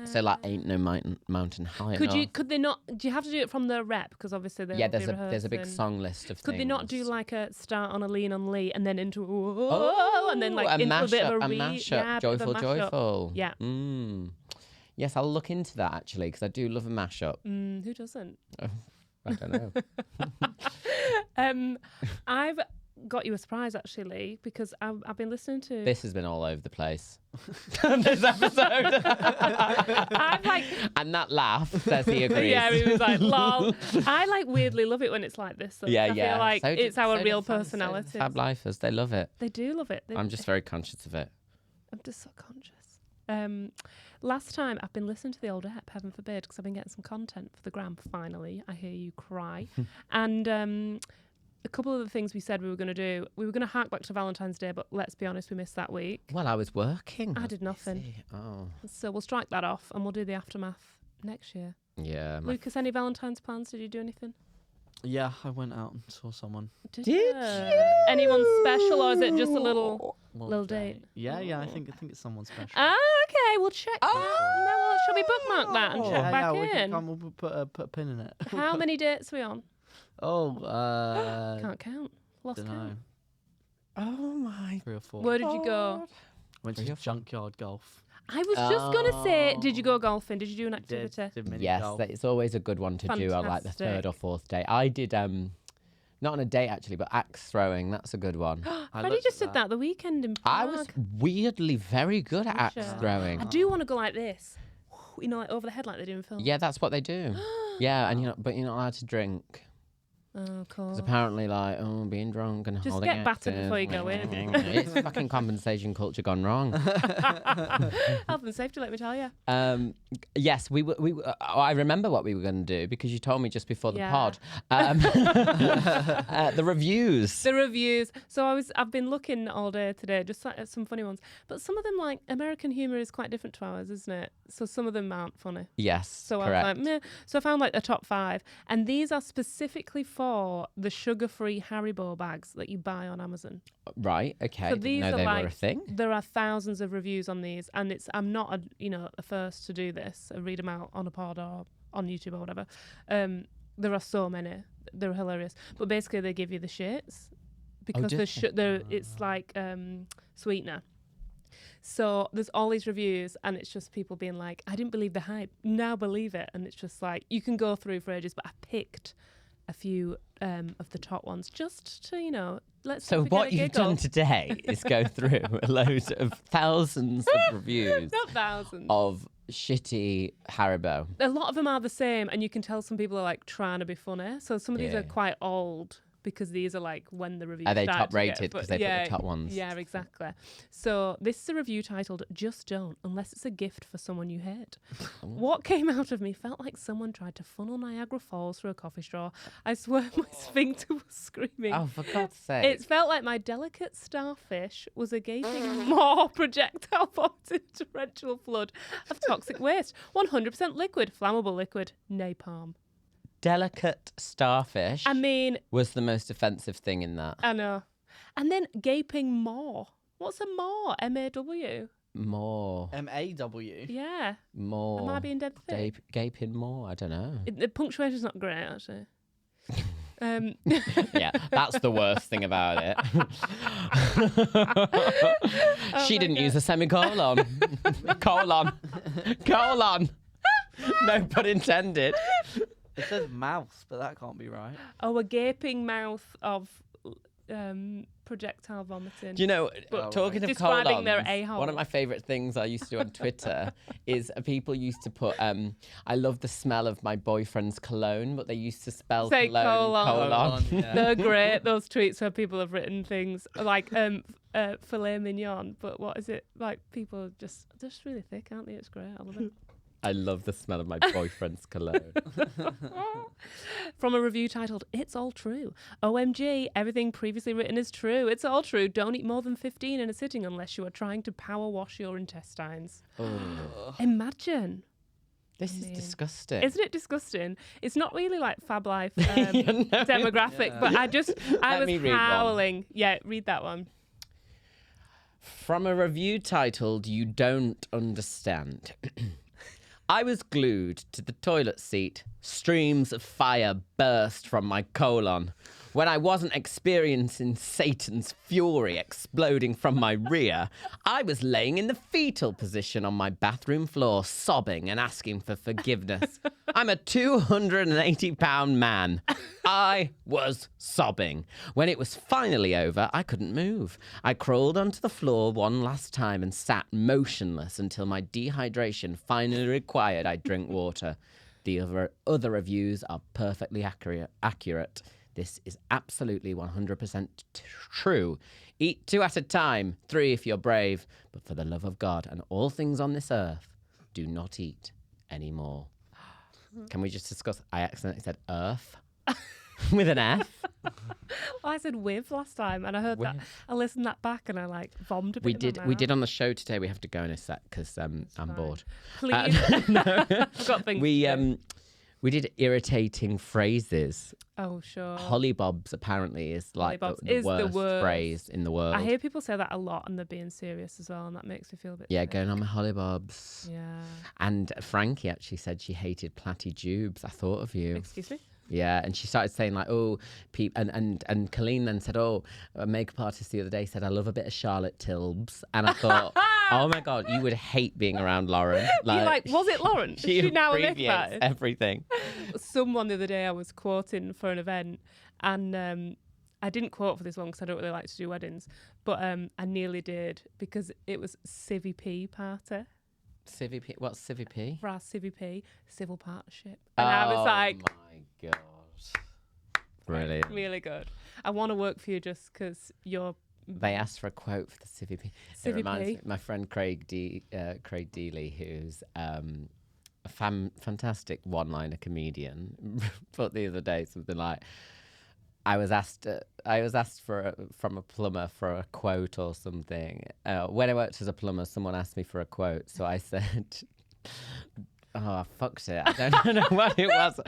So like Ain't No Mountain High Enough.
Could they not? Do you have to do it from the rep? Because obviously
Yeah, there's a big song list of
Could
things.
they not do like a start on a Lean on Lee and then into and then like
a
into
mashup,
a bit of a
mashup,
yeah, a bit of a
joyful,
mashup.
joyful.
Yeah.
Yes, I'll look into that actually because I do love a mashup.
Who doesn't?
I don't know.
I've got you a surprise actually because I've been listening to.
This has been all over the place. This episode.
I've like.
And that laugh says he agrees.
Yeah, he was like, lol. I like weirdly love it when it's like this. Though,
Yeah,
'cause I
yeah.
feel like
So do-
it's our
so
real
do fans, so do
personality.
Fab lifers, they love it.
They do love it.
I'm just very conscious of it.
I'm just so conscious. Last time I've been listening to the old ep, heaven forbid, because I've been getting some content for the gram. Finally, I hear you cry. And a couple of the things we said we were going to do, we were going to hark back to Valentine's Day, but let's be honest, we missed that week.
Well, I was working.
I
was
did nothing.
busy. Oh,
So we'll strike that off and we'll do the aftermath next year.
yeah.
Lucas, any Valentine's plans? Did you do anything?
Yeah, I went out and saw someone.
Did
Did
you? Anyone special or is it just a little... Little date.
Yeah, I think it's someone special.
Ah, okay, we'll check that. No, well, shall we bookmark that and check back in?
We'll put a pin in it.
How many dates are we on?
Can't
Can't count. Lost count.
Oh my
3 or 4.
Where did you go?
Went to junkyard golf.
I was just going to say, did you go golfing? Did you do an activity?
Did mini
Yes,
golf.
it's always a good one to do on like the third or fourth day. I did not on a date actually, but axe throwing. That's a good one.
Freddie just did that the weekend in Prague.
I was weirdly very good at axe throwing.
I do want to go like this. You know, like over the head like they do in films.
Yeah, that's what they do. Yeah, and but you're not allowed to drink.
Oh, cool.
It's apparently like, being drunk and
Just
holding
get battered
axes.
before you go in.
It's fucking compensation culture gone wrong.
Health and safety, let me tell you.
Yes, I remember what we were going to do because you told me just before the pod. The reviews.
The reviews. So I've been looking all day today, just at some funny ones. But some of them, like American humour, is quite different to ours, isn't it? So some of them aren't funny.
Yes,
so
correct.
I was like, meh. So I found like the top 5, and these are specifically for the sugar-free Haribo bags that you buy on Amazon.
Right. Okay.
So these
Didn't know
are
they
like
were a thing.
There are thousands of reviews on these, and I'm not a first to do this. I read them out on a pod or on YouTube or whatever. There are so many. They're hilarious. But basically, they give you the shits because it's like sweetener. So there's all these reviews, and it's just people being like, I didn't believe the hype, now believe it. And it's just like, you can go through for ages, but I picked a few of the top ones just to, let's
So what you've done today is go through a load of thousands of reviews.
Not thousands.
Of shitty Haribo.
A lot of them are the same, and you can tell some people are like trying to be funny. So some of these are quite old, because these are like when the reviews
are they
start
top
to
rated because they put the top ones?
Yeah, exactly. So this is a review titled "Just Don't Unless It's a Gift for Someone You Hate." What came out of me felt like someone tried to funnel Niagara Falls through a coffee straw. I swear my sphincter was screaming.
Oh, for God's sake.
It felt like my delicate starfish was a gaping maw projectile vomited a torrential flood of toxic waste. 100% liquid, flammable liquid, napalm.
Delicate starfish.
I mean,
was the most offensive thing in that.
I know. And then gaping maw. What's a maw? M-A-W?
More.
M-A-W?
Yeah.
More.
Am I being dead thick?
Gaping more? I don't know.
The punctuation's not great, actually.
Yeah, that's the worst thing about it. She didn't use a semicolon. Colon. No pun intended.
It says mouth, but that can't be right.
Oh, a gaping mouth of projectile vomiting.
Do you know, talking of
describing
colons,
their a-hole.
one of my favourite things I used to do on Twitter is people used to put, I love the smell of my boyfriend's cologne, but they used to spell
Say
cologne.
Colon, yeah.
They're great, those tweets where people have written things like filet mignon, but what is it? Like people just really thick, aren't they? It's great. I love it.
I love the smell of my boyfriend's cologne.
From a review titled, "It's All True. OMG, everything previously written is true. It's all true. Don't eat more than 15 in a sitting unless you are trying to power wash your intestines." Imagine.
This is disgusting.
Isn't it disgusting? It's not really like Fab Life demographic, but I was howling. Yeah, read that one.
From a review titled, "You Don't Understand." I was glued to the toilet seat. Streams of fire burst from my colon. When I wasn't experiencing Satan's fury exploding from my rear, I was laying in the fetal position on my bathroom floor, sobbing and asking for forgiveness. I'm a 280-pound man. I was sobbing. When it was finally over, I couldn't move. I crawled onto the floor one last time and sat motionless until my dehydration finally required I drink water. The other reviews are perfectly accurate. This is absolutely 100% true. Eat 2 at a time, 3 if you're brave. But for the love of God and all things on this earth, do not eat anymore. Can we just discuss? I accidentally said earth with an F.
Well, I said with last time, and I heard that. I listened that back, and I vomed a bit.
We did on the show today. We have to go in a sec because I'm bored.
Please.
No.
I've got things.
We did irritating phrases.
Oh, sure.
Hollybobs apparently is like
Hollybobs
the
is the
worst
worst.
phrase in the world.
I hear people say that a lot and they're being serious as well, and that makes me feel a bit
Yeah,
sick.
going on my hollybobs.
Yeah.
And Frankie actually said she hated platty jubes. I thought of you.
Excuse me?
Yeah, and she started saying like, oh, and Colleen then said, oh, a makeup artist the other day said, I love a bit of Charlotte Tilbs. And I thought, oh my God, you would hate being around Lauren.
You're like, was it Lauren? Is she now a myth
abbreviates
artist?
everything.
Someone the other day I was quoting for an event, and I didn't quote for this one because I don't really like to do weddings, but I nearly did because it was Civvy P party.
Civvy P? What's Civvy P?
For our Civvy P, civil partnership. And I was like,
oh my God. Brilliant.
really good. I want to work for you just because you're...
They asked for a quote for the Civvy P. It reminds me, my friend Craig Dealey, who's a fantastic one-liner comedian, put the other day something like, I was asked from a plumber for a quote or something. When I worked as a plumber, someone asked me for a quote, so I said, oh, I fucked it. I don't know what it was.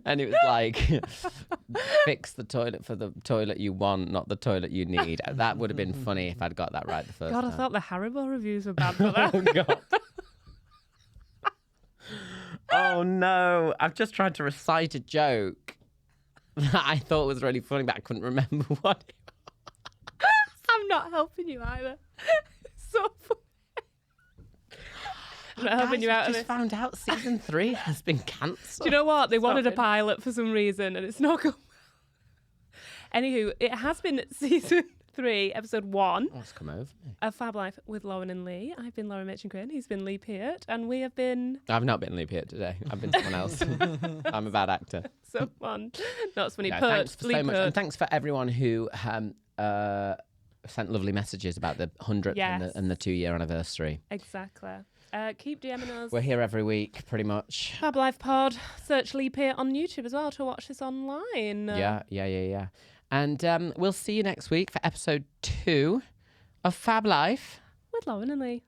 And it was like, fix the toilet for the toilet you want, not the toilet you need. That would have been funny if I'd got that right the first time.
God, I thought the Haribo reviews were bad for that.
Oh, God. Oh, no. I've just tried to recite a joke that I thought was really funny, but I couldn't remember what it was.
I'm not helping you either. It's so funny. I'm not helping you out of
just
this.
found out season 3 has been cancelled.
Do you know what? They wanted a
Sorry.
pilot for some reason and it's not going. Anywho, it has been season 3, episode 1
What's come over me?
of Fab Life with Lauren and Lee. I've been Lauren Mitchin-Crane. He's been Lee Peart. And we have been
I've not been Lee Peart today. I've been someone else. I'm a bad actor.
someone. Not so many
No,
Peart.
thanks for
Lee
so much,
Peart.
and thanks for everyone who sent lovely messages about the 100th
Yes.
and the 2-year anniversary.
Exactly. Keep DMing us.
We're here every week, pretty much.
Fab Life Pod. Search Lee Peart on YouTube as well to watch this online.
Yeah. And we'll see you next week for episode 2 of Fab Life.
With Lauren and Lee.